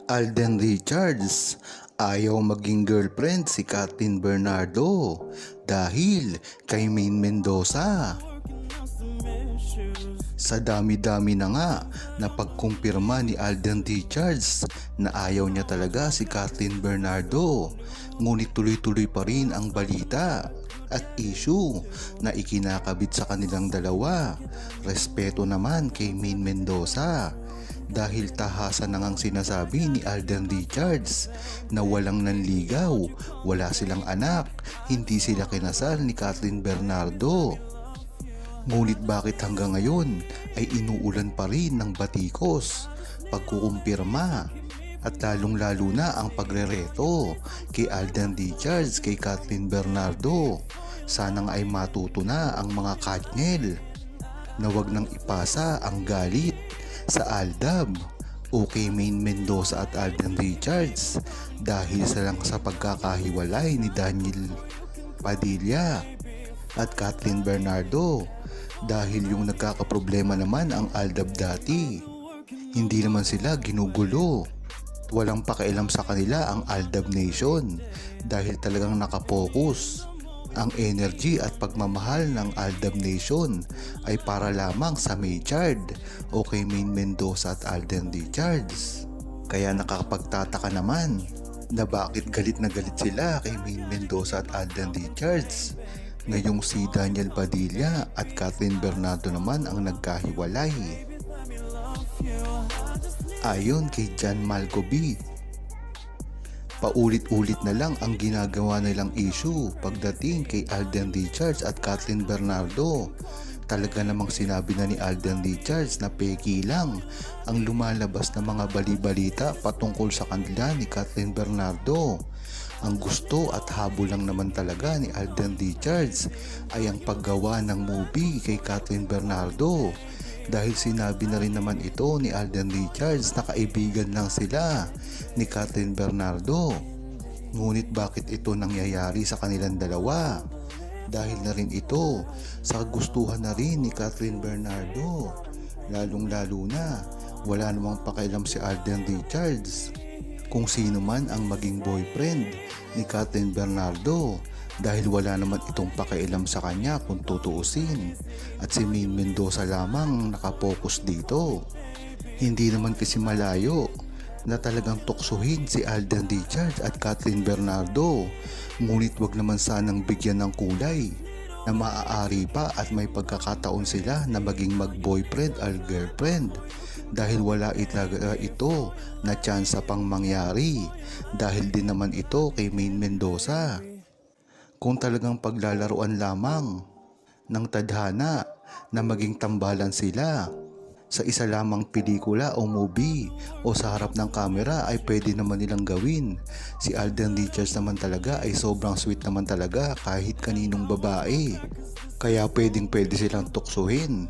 Alden Richards, ayaw maging girlfriend si Kathleen Bernardo dahil kay Maine Mendoza. Sa dami-dami na nga na pagkumpirma ni Alden Richards na ayaw niya talaga si Kathleen Bernardo, ngunit tuloy-tuloy pa rin ang balita at issue na ikinakabit sa kanilang dalawa. Respeto naman kay Maine Mendoza dahil tahasan na ngang sinasabi ni Alden Richards na walang nanligaw, wala silang anak, hindi sila kinasal ni Kathleen Bernardo. Ngunit bakit hanggang ngayon ay inuulan pa rin ng batikos, pagkukumpirma at lalong-lalo na ang pagrereto kay Alden Richards kay Kathleen Bernardo. Sana nga ay matuto na ang mga Katniel na wag nang ipasa ang galit sa Aldab o kay Maine Mendoza at Alden Richards dahil sa pagkakahiwalay ni Daniel Padilla at Kathleen Bernardo. Dahil yung nagkakaproblema naman ang Aldab dati, hindi naman sila ginugulo. Walang pakialam sa kanila ang Aldab Nation dahil talagang nakapokus. Ang energy at pagmamahal ng Aldab Nation ay para lamang sa Maychard o kay Maine Mendoza at Alden Richards. Kaya nakakapagtataka naman na bakit galit na galit sila kay Maine Mendoza at Alden Richards ngayong si Daniel Padilla at Kathleen Bernardo naman ang nagkahiwalay. Ayon kay John Malkovich, paulit-ulit na lang ang ginagawa nilang issue pagdating kay Alden Richards at Kathleen Bernardo. Talaga namang sinabi na ni Alden Richards na peki lang ang lumalabas na mga bali-balita patungkol sa kanila ni Kathleen Bernardo. Ang gusto at habol lang naman talaga ni Alden Richards ay ang paggawa ng movie kay Kathleen Bernardo. Dahil sinabi na rin naman ito ni Alden Richards na kaibigan lang sila ni Kathleen Bernardo. Ngunit bakit ito nangyayari sa kanilang dalawa? Dahil na rin ito sa gustuhan na rin ni Kathleen Bernardo. Lalong-lalo na wala namang pakialam si Alden Richards kung sino man ang maging boyfriend ni Kathleen Bernardo dahil wala naman itong pakialam sa kanya kung tutuusin, at si Maine Mendoza lamang nakapokus dito. Hindi naman kasi malayo na talagang tuksuhin si Alden Richards at Kathleen Bernardo, ngunit wag naman sanang bigyan ng kulay na maaari pa at may pagkakataon sila na maging mag-boyfriend or girlfriend dahil wala italaga ito na tsansa pang mangyari dahil din naman ito kay Maine Mendoza. Kung talagang paglalaruan lamang ng tadhana na maging tambalan sila sa isa lamang pelikula o movie o sa harap ng kamera ay pwede naman nilang gawin. Si Alden Richards naman talaga ay sobrang sweet naman talaga kahit kaninong babae. Kaya pwede silang tuksuhin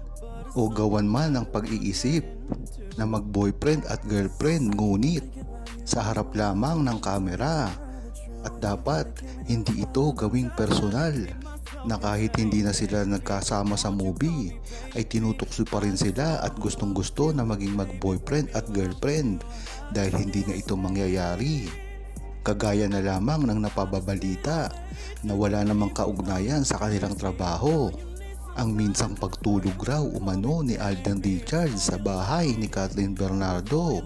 o gawan man ng pag-iisip na mag-boyfriend at girlfriend, ngunit sa harap lamang ng kamera. At dapat hindi ito gawing personal na kahit hindi na sila nagkasama sa movie ay tinutukso pa rin sila at gustong gusto na maging mag-boyfriend at girlfriend dahil hindi na ito mangyayari. Kagaya na lamang ng napababalita na wala namang kaugnayan sa kanilang trabaho ang minsang pagtulog raw umano ni Alden Richards sa bahay ni Kathleen Bernardo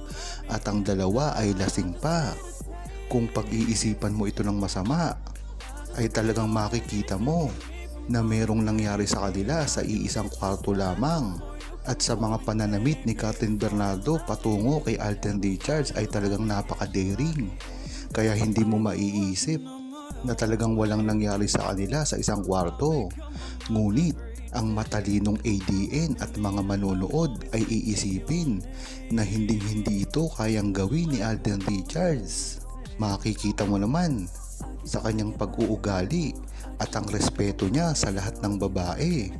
at ang dalawa ay lasing pa. Kung pag-iisipan mo ito ng masama ay talagang makikita mo na merong nangyari sa kanila sa iisang kwarto lamang, at sa mga pananamit ni Kathleen Bernardo patungo kay Alden Richards ay talagang napaka-daring, kaya hindi mo maiisip na talagang walang nangyari sa kanila sa isang kwarto. Ngunit ang matalinong ADN at mga manonood ay iisipin na hindi ito kayang gawin ni Alden Richards. Makikita mo naman sa kanyang pag-uugali at ang respeto niya sa lahat ng babae.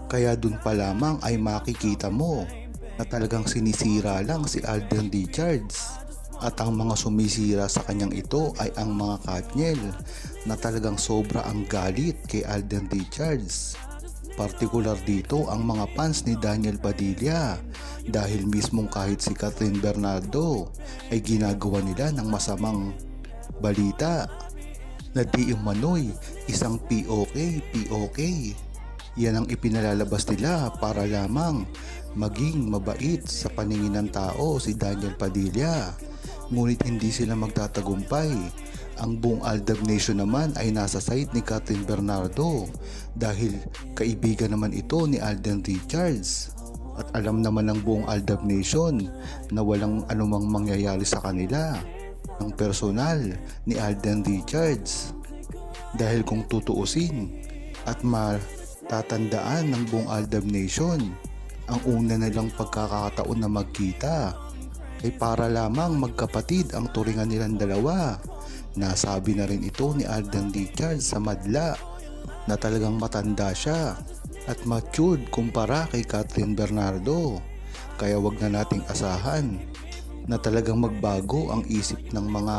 Kaya dun pa lamang ay makikita mo na talagang sinisira lang si Alden Richards. At ang mga sumisira sa kanyang ito ay ang mga Katniel na talagang sobra ang galit kay Alden Richards. Partikular dito ang mga fans ni Daniel Padilla dahil mismong kahit si Kathryn Bernardo ay ginagawa nila ng masamang balita na di umano'y isang POK. Yan ang ipinalalabas nila para lamang maging mabait sa paningin ng tao si Daniel Padilla. Ngunit hindi sila magtatagumpay. Ang buong Aldab Nation naman ay nasa side ni Kathryn Bernardo dahil kaibigan naman ito ni Alden Richards. At alam naman ng buong Aldab Nation na walang anumang mangyayari sa kanila ng personal ni Alden Richards. Dahil kung tutuusin at matatandaan ng buong Aldab Nation, ang una nilang pagkakataon na magkita ay para lamang magkapatid ang turingan nilang dalawa. Nasabi na rin ito ni Alden Richards sa madla na talagang matanda siya at matured kumpara kay Kathryn Bernardo. Kaya wag na nating asahan na talagang magbago ang isip ng mga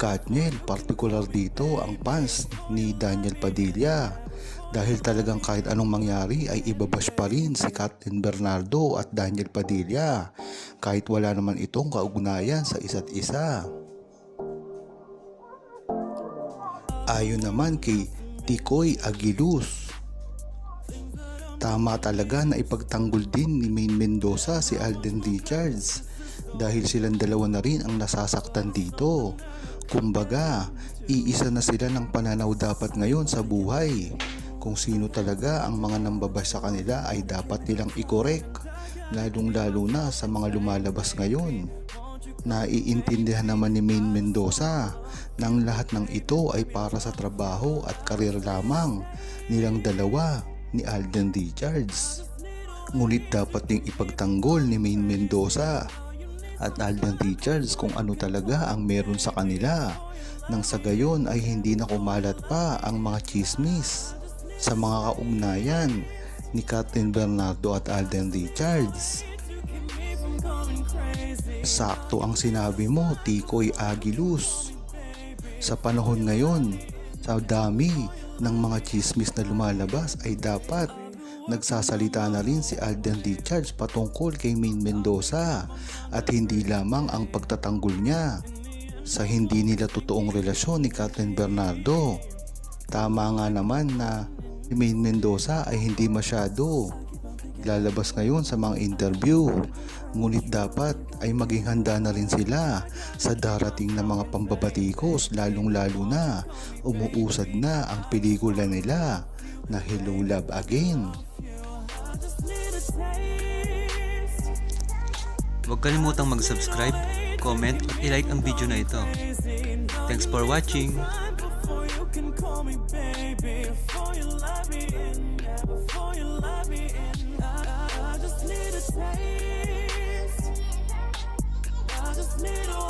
Katniel, partikular dito ang fans ni Daniel Padilla. Dahil talagang kahit anong mangyari ay ibabash pa rin si Kathryn Bernardo at Daniel Padilla kahit wala naman itong kaugnayan sa isa't isa. Ayon naman kay Tikoy Agilus, tama talaga na ipagtanggol din ni Maine Mendoza si Alden Richards dahil silang dalawa na rin ang nasasaktan dito. Kumbaga, iisa na sila ng pananaw dapat ngayon sa buhay. Kung sino talaga ang mga nambabash sa kanila ay dapat nilang i-correct, lalong-lalo na sa mga lumalabas ngayon. Naiintindihan naman ni Maine Mendoza na ang lahat ng ito ay para sa trabaho at karir lamang nilang dalawa ni Alden Richards. Ngunit dapat ding ipagtanggol ni Maine Mendoza at Alden Richards kung ano talaga ang meron sa kanila nang sa gayon ay hindi na kumalat pa ang mga chismis sa mga kaugnayan ni Kathryn Bernardo at Alden Richards. Sakto ang sinabi mo, Tikoy Agilus. Sa panahon ngayon, sa dami ng mga chismis na lumalabas ay dapat nagsasalita na rin si Alden Richards patungkol kay Maine Mendoza at hindi lamang ang pagtatanggol niya sa hindi nila totoong relasyon ni Kathryn Bernardo. Tama nga naman na si Maine Mendoza ay hindi masyado lalabas ngayon sa mga interview, ngunit dapat ay maging handa na rin sila sa darating na mga pambabatikos, lalong-lalo na umuusad na ang pelikula nila na Hello Love Again. Huwag kalimutang mag-subscribe, comment at i-like ang video na ito. Thanks for watching!